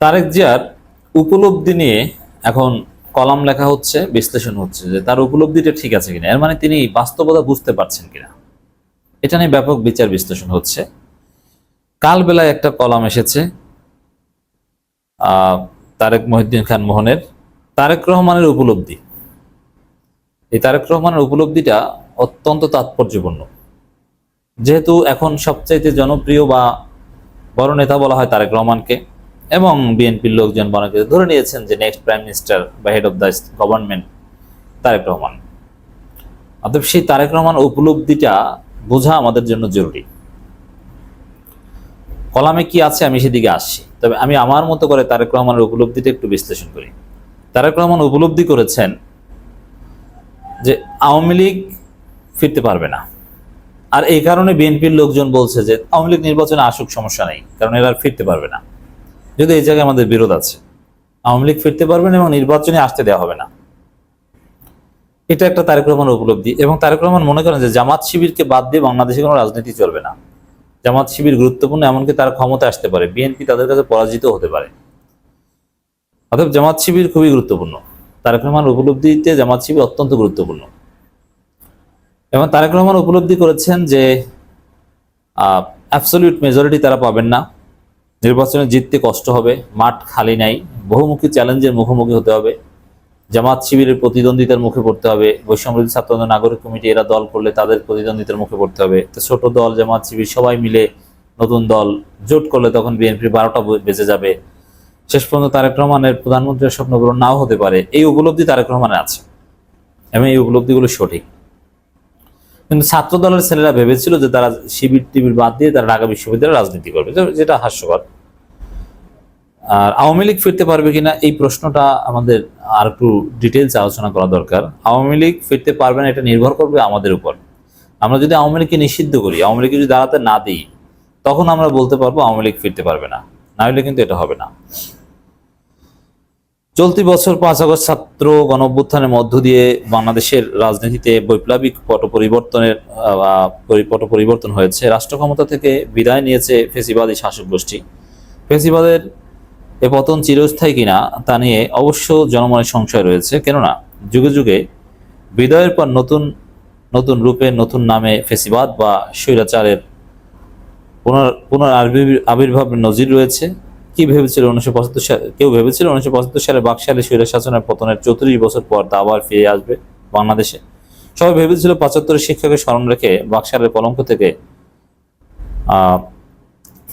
তারেক জিয়ার উপলব্ধি নিয়ে এখন কলাম লেখা হচ্ছে, বিশ্লেষণ হচ্ছে যে তার উপলব্ধিটা ঠিক আছে কিনা, এর মানে তিনি বাস্তবতা বুঝতে পারছেন কিনা, এটা নিয়ে ব্যাপক বিচার বিশ্লেষণ হচ্ছে। কাল বেলায় একটা কলাম এসেছে তারেক মহিউদ্দিন খান মোহনের, তারেক রহমানের উপলব্ধি। এই তারেক রহমানের উপলব্ধিটা অত্যন্ত তাৎপর্যপূর্ণ, যেহেতু এখন সবচাইতে জনপ্রিয় বা বড় নেতা বলা হয় তারেক রহমানকে, এবং বিএনপির লোকজন মনে করে ধরে নিয়েছেন যে নেক্সট প্রাইম মিনিস্টার বা head of the government Tareque Rahman. অতএব সেই তারেক রহমান উপলব্ধিটা বোঝা আমাদের জন্য জরুরি। কলামে কি আছে আমি সেদিকে আসছি, তবে আমি আমার মতো করে তারেক রহমানের উপলব্ধিটা একটু বিশ্লেষণ করি। তারেক রহমান উপলব্ধি করেছেন যে আওয়ামী লীগ ফিরতে পারবে না, আর এই কারণে বিএনপির লোকজন বলছে যে আওয়ামী লীগ নির্বাচনে আসুক, সমস্যা নেই, কারণ এরা আর ফিরতে পারবে না। যদি এই জায়গায় আমাদের বিরোধ আছে, আওয়ামী লীগ ফিরতে পারবে না এবং নির্বাচনে আসতে দেওয়া হবে না, এটা একটা তারেক রহমানের উপলব্ধি। এবং তারেক রহমান মনে করেন যে জামাত শিবিরকে বাদ দিয়ে বাংলাদেশে কোনো রাজনীতি চলবে না, জামাত শিবির গুরুত্বপূর্ণ, এমনকি তারা ক্ষমতা আসতে পারে, বিএনপি তাদের কাছে পরাজিত হতে পারে। অর্থাৎ জামাত শিবির খুবই গুরুত্বপূর্ণ, তারেক রহমান উপলব্ধিতে জামাত শিবির অত্যন্ত গুরুত্বপূর্ণ। এবং তারেক রহমান উপলব্ধি করেছেন যে অ্যাবসলিউট মেজরিটি তারা পাবেন না, নির্বাচনে জিততে কষ্ট হবে, মাঠ খালি নাই, বহুমুখী চ্যালেঞ্জের মুখোমুখি হতে হবে, জামাত শিবিরের প্রতিদ্বন্দ্বিতার মুখে পড়তে হবে, বৈষম্যবিরোধী ছাত্র নাগরিক কমিটি এরা দল করলে তাদের প্রতিদ্বন্দ্বিতার মুখে পড়তে হবে, তো ছোট দল জামাত শিবির সবাই মিলে নতুন দল জোট করলে তখন বিএনপির 12টা বেঁচে যাবে, শেষ পর্যন্ত তারেক রহমানের প্রধানমন্ত্রীর স্বপ্ন পূরণ নাও হতে পারে। এই উপলব্ধি তারেক রহমানের আছে এবং এই উপলব্ধিগুলো সঠিক। কিন্তু ছাত্র দলের ছেলেরা ভেবেছিল যে তারা শিবির টিবির বাদ দিয়ে তারা ঢাকা বিশ্ববিদ্যালয়ে রাজনীতি করবে, যেটা হাস্যকর। আর আওয়ামী লীগ ফিরতে পারবে কিনা এই প্রশ্নটা আমাদের আর একটু ডিটেলস আলোচনা করা দরকার। আওয়ামী লীগ ফিরতে পারবে না, এটা নির্ভর করবে আমাদের উপর। আমরা যদি আওয়ামী লীগকে নিষিদ্ধ করি, আওয়ামী লীগকে যদি দাঁড়াতে না দিই, তখন আমরা বলতে পারবো আওয়ামী লীগ ফিরতে পারবে না, না হলে কিন্তু এটা হবে না। চলতি বছর 5 আগস্ট ছাত্র গণঅভ্যুত্থানের মধ্য দিয়ে বাংলাদেশের রাজনীতিতে বৈপ্লবিক পট পরিবর্তন হয়েছে। রাষ্ট্র ক্ষমতা থেকে বিদায় নিয়েছে ফেসিবাদী শাসক গোষ্ঠী। ফেসিবাদের এ পতন চিরস্থায়ী কিনা তা নিয়ে অবশ্য জনমনের সংশয় রয়েছে, কেননা যুগে যুগে বিদায়ের পর নতুন নতুন রূপে নতুন নামে ফেসিবাদ বা স্বৈরাচারের আবির্ভাবের নজির রয়েছে। কি ভেবেছিল 1975 সালে, কেউ ভেবেছিল 1975 সালে বাকশালী স্বৈরাচার শাসনের পতনের 34 বছর পর তা আবার ফিরে আসবে বাংলাদেশে? সবাই ভেবেছিল 75 শিক্ষকের স্মরণ রেখে বাকশালের কলঙ্ক থেকে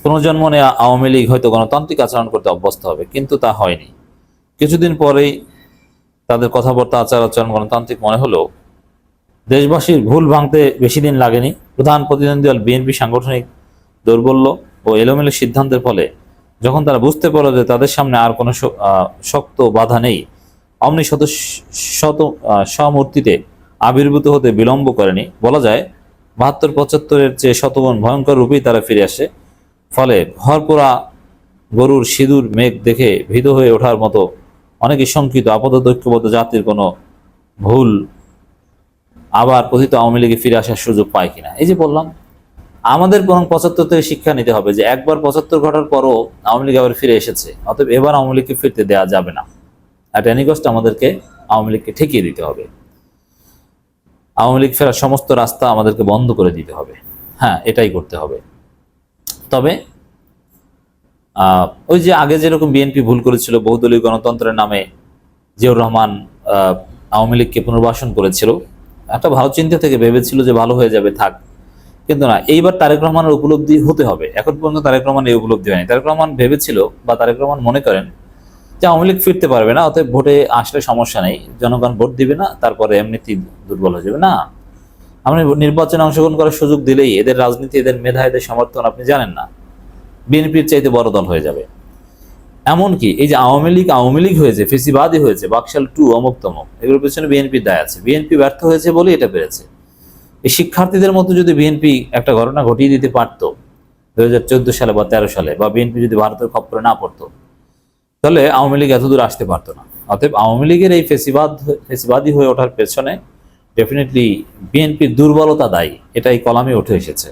পুনর্জন্ম নেওয়া আওয়ামী লীগ হয়তো গণতান্ত্রিক আচরণ করতে অভ্যস্ত হবে, কিন্তু তা হয়নি। কিছুদিন পরেই তাদের কথাবার্তা, আচার আচরণ গণতান্ত্রিক মনে হলেও দেশবাসীর ভুল ভাঙতে বেশি দিন লাগেনি। প্রধান প্রতিদ্বন্দ্বী দল বিএনপি সাংগঠনিক দৌর্বল্য ও এলোমেলো সিদ্ধান্তের ফলে যখন তারা বুঝতে পারল যে তাদের সামনে আর কোনো শক্ত বাধা নেই, অমনি স্বমূর্তিতে আবির্ভূত হতে বিলম্ব করেনি। বলা যায় 72-75-এর চেয়ে শতগুণ ভয়ঙ্কর রূপেই তারা ফিরে আসে। ফলে ঘরপোড়া গরুর সিঁদুর মেঘ দেখে ভীত হয়ে ওঠার মতো অনেকে শঙ্কিত আপাতত ঐক্যবদ্ধ জাতির কোনো ভুল আবার কথিত আওয়ামী লীগে ফিরে আসার সুযোগ পায় কিনা। এই যে বললাম, আমাদের বরং 75 থেকে শিক্ষা নিতে হবে যে একবার 75 ঘটার পরও আওয়ামী লীগ আবার ফিরে এসেছে, অতএব এবার আওয়ামী লীগকে ফিরতে দেওয়া যাবে না। অ্যাট এনি কস্ট আমাদেরকে আওয়ামী লীগকে ঠেকিয়ে দিতে হবে, আওয়ামী লীগ ফেরার সমস্ত রাস্তা আমাদেরকে বন্ধ করে দিতে হবে। হ্যাঁ, এটাই করতে হবে। তবে ওই যে আগে যেরকম বিএনপি ভুল করেছিল, বহুদলীয় গণতন্ত্রের নামে জিয়াউর রহমান আওয়ামী লীগকে পুনর্বাসন করেছিল, একটা ভালো চিন্তা থেকে ভেবেছিল যে ভালো হয়ে যাবে, থাক। কিন্তু না, এইবার তারেক রহমানের উপলব্ধি হতে হবে। এখন পর্যন্ত তারেক রহমান এই উপলব্ধি হয়নি। তারেক রহমান ভেবেছিল বা তারেক রহমান মনে করেন যে আওয়ামী লীগ ফিরতে পারবে না, অতএব ভোটে আসলে সমস্যা নেই, জনগণ ভোট দিবে না, তারপরে এমনিতেই দুর্বল হয়ে যাবে। না, আপনি নির্বাচনে অংশগ্রহণ করার সুযোগ দিলেই এদের রাজনীতি, এদের মেধা, এদের সমর্থন আপনি জানেন না, বিএনপির চাইতে বড় দল হয়ে যাবে। এমনকি এই যে আওয়ামী লীগ হয়েছে, ফেসিবাদী হয়েছে, বাকশাল 2 অমুক তমুক, এগুলোর পেছনে বিএনপির দায় আছে। বিএনপি ব্যর্থ হয়েছে বলে এটা পেরেছে। এই শিক্ষার্থীদের মতো যদি বিএনপি একটা ঘটনা ঘটিয়ে দিতে পারত 2014 সালে বা 13 সালে, বা বিএনপি যদি ভারতের খপ্পরে না পড়তো, তাহলে আওয়ামী লীগ এতদূর আসতে পারতো না। অতএব আওয়ামী লীগের এই ফেসিবাদী হয়ে ওঠার পেছনে ডেফিনেটলি বিএনপির দুর্বলতা দায়ী, এটা এই কলামে উঠে এসেছে।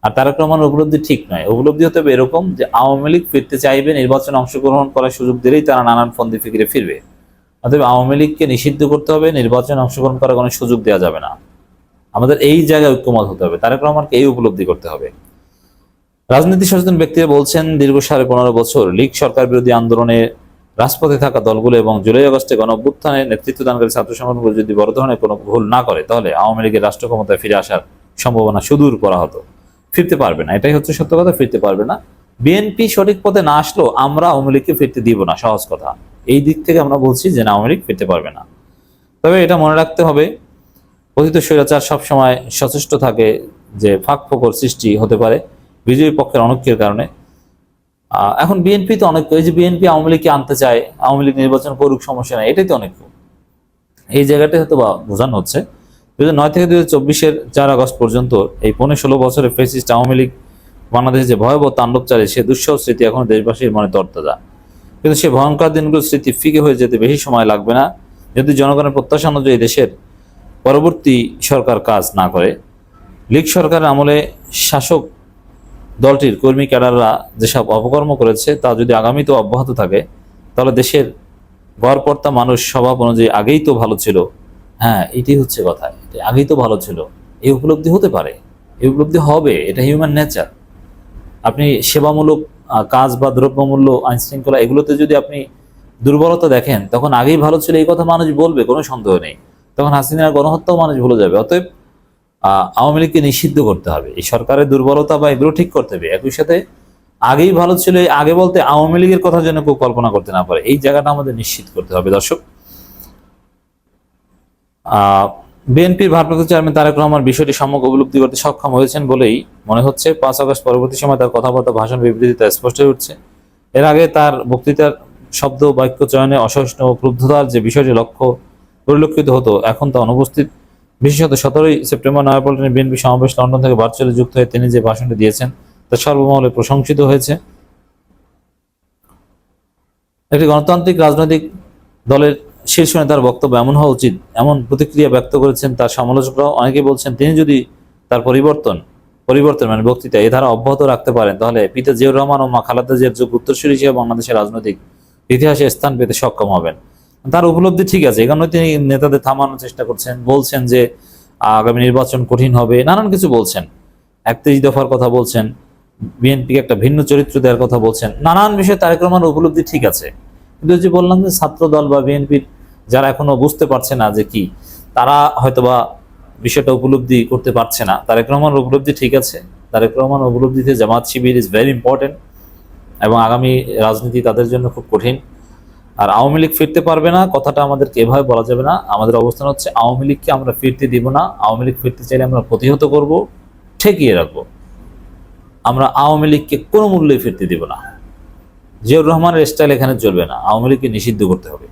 আর তারেক রহমানের উপলব্ধি ঠিক নয়। উপলব্ধি হতে হবে এরকম যে আওয়ামী লীগ ফিরতে চাইবে, নির্বাচনে অংশগ্রহণ করার সুযোগ দিলেই তারা নানান ফন্দি ফিকিরে ফিরবে। অতএব আওয়ামী লীগকে নিষিদ্ধ করতে হবে, নির্বাচনে অংশগ্রহণ করার কোনো সুযোগ দেওয়া যাবে না। আমাদের এই জায়গায় ঐক্যমত হতে হবে, তারেক রহমানকে এই উপলব্ধি করতে হবে। রাজনীতি সচেতন ব্যক্তিরা বলছেন, দীর্ঘ 15.5 বছর লীগ সরকার বিরোধী আন্দোলনে রাজপথে থাকা দলগুলো এবং জুলাই আগস্টে গণঅভ্যুত্থানে নেতৃত্ব দানকারী ছাত্র সংগঠনগুলো যদি বড় ধরনের কোনো ভুল না করে, তাহলে আওয়ামী লীগের রাষ্ট্র ক্ষমতায় ফিরে আসার সম্ভাবনা সুদূর করা হতো। ফিরতে পারবে না, এটাই হচ্ছে সত্য কথা, ফিরতে পারবে না। বিএনপি সঠিক পথে না আসলেও আমরা আওয়ামী লীগকে ফিরতে দিব না, সহজ কথা। এই দিক থেকে আমরা বলছি যে না, আওয়ামী লীগ ফিরতে পারবে না। তবে এটা মনে রাখতে হবে, কথিত স্বৈরাচার সবসময় সচেষ্ট থাকে যে ফাঁক ফোকর সৃষ্টি হতে পারে বিজয়ী পক্ষের অনৈক্যের কারণে। এখন বিএনপি তো অনৈক্য, এই যে বিএনপি আওয়ামী লীগকে আনতে চায়, আওয়ামী লীগ নির্বাচন করুক, সমস্যা নেই, এটাই তো অনৈক্য। এই জায়গাটাই হয়তো বা বোঝানো হচ্ছে। 2009 থেকে 2024-এর 4 আগস্ট পর্যন্ত এই 15-16 বছরের ফ্যাসিস্ট আওয়ামী লীগ বাংলাদেশে যে ভয়াবহ তাণ্ডব চালে, সে দুঃসহ স্মৃতি এখন দেশবাসীর মনে তরতাজা। কিন্তু সে ভয়ঙ্কর দিনগুলোর স্মৃতি ফিকে হয়ে যেতে বেশি সময় লাগবে না যদি জনগণের প্রত্যাশা অনুযায়ী দেশের পরবর্তী সরকার কাজ না করে। লীগ সরকারের আমলে শাসক দলটির কর্মী ক্যাডাররা যেসব অপকর্ম করেছে তা যদি আগামীতেও অব্যাহত থাকে, তাহলে দেশের গড়পড়তা মানুষ স্বভাব অনুযায়ী আগেই তো ভালো ছিল। হ্যাঁ, এটি হচ্ছে কথা, আগেই তো ভালো ছিল, এই উপলব্ধি হতে পারে, এই উপলব্ধি হবে, এটা হিউম্যান নেচার। আপনি সেবামূলক কাজ বা দ্রব্যমূল্য, আইন শৃঙ্খলা, এগুলোতে যদি আপনি দুর্বলতা দেখেন, তখন আগেই ভালো ছিল এই কথা মানুষ বলবে, কোনো সন্দেহ নেই। তখন হাসিনার গণহত্যাও মানুষ ভুলে যাবে। অতএব আওয়ামী লীগকে নিষিদ্ধ করতে হবে, এই সরকারের দুর্বলতা বা এগুলো ঠিক করতে হবে। একই সাথে আগেই ভালো ছিল, আগে বলতে আওয়ামী লীগের কথা যেন কেউ কল্পনা করতে না পারে, এই জায়গাটা আমাদের নিশ্চিত করতে হবে। দর্শক, বিএনপির ভারপ্রাপ্ত চেয়ারম্যান তারেক রহমান বিষয়টি সম্যক উপলব্ধি করতে সক্ষম হয়েছেন বলেই মনে হচ্ছে। 5 আগস্ট পরবর্তী সময় তার কথাবার্তা, ভাষণ, বিবৃতি তা স্পষ্ট হয়ে উঠছে। এর আগে তার বক্তৃতার শব্দ বাক্য চয়নে অসহিষ্ণু ও ক্রুদ্ধতার যে বিষয়টি লক্ষ্য পরিলক্ষিত হতো, এখন তা অনুপস্থিত। বিশেষত 17 সেপ্টেম্বর নয়াপল্টনে বিএনপি সমাবেশ লন্ডন থেকে ভার্চুয়ালি যুক্ত হয়ে তিনি যে ভাষণটি দিয়েছেন তা সর্বমহলে প্রশংসিত হয়েছে। একটি গণতান্ত্রিক রাজনৈতিক দলের শীর্ষ নেতার বক্তব্য এমন হওয়া উচিত, এমন প্রতিক্রিয়া ব্যক্ত করেছেন তার সমালোচকরাও। অনেকে বলছেন, তিনি যদি তার পরিবর্তন মানে বক্তৃতা এ ধারা অব্যাহত রাখতে পারেন, তাহলে পিতা জিয়াউর রহমান ও মা খালেদা জিয়ার যোগ্য উত্তরসূরি হিসেবে বাংলাদেশের রাজনৈতিক ইতিহাসে স্থান পেতে সক্ষম হবেন। তার উপলব্ধি ঠিক আছে, এখানে তিনি নেতাদের থামানোর চেষ্টা করছেন, বলছেন যে আগামী নির্বাচন কঠিন হবে, নানান কিছু বলছেন, 31 দফার কথা বলছেন, বিএনপিকে একটা ভিন্ন চরিত্র দেওয়ার কথা বলছেন, নানান বিষয়ে তারেক রহমানের উপলব্ধি ঠিক আছে। কিন্তু যে বললাম যে ছাত্র দল বা বিএনপির যারা এখনো বুঝতে পারছে না যে কি, তারা হয়তোবা বিষয়টা উপলব্ধি করতে পারছে না। তারেক রহমানের উপলব্ধি ঠিক আছে, তারেক রহমানের উপলব্ধিতে Jamaat Shibir is very important, এবং আগামী রাজনীতি তাদের জন্য খুব কঠিন। আর আওয়ামী লীগ ফিরতে পারবে না কথাটা আমাদেরকে এভাবে বলা যাবে না। আমাদের অবস্থান হচ্ছে আওয়ামী লীগকে আমরা ফিরতে দিব না, আওয়ামী লীগ ফিরতে চাইলে আমরা প্রতিহত করব, ঠেকিয়ে রাখবো। আমরা আওয়ামী লীগকে কোনো মূল্যে ফিরতে দিব না। জিয়াউর রহমানের স্টাইল এখানে চলবে না, আওয়ামী লীগকে নিষিদ্ধ করতে হবে।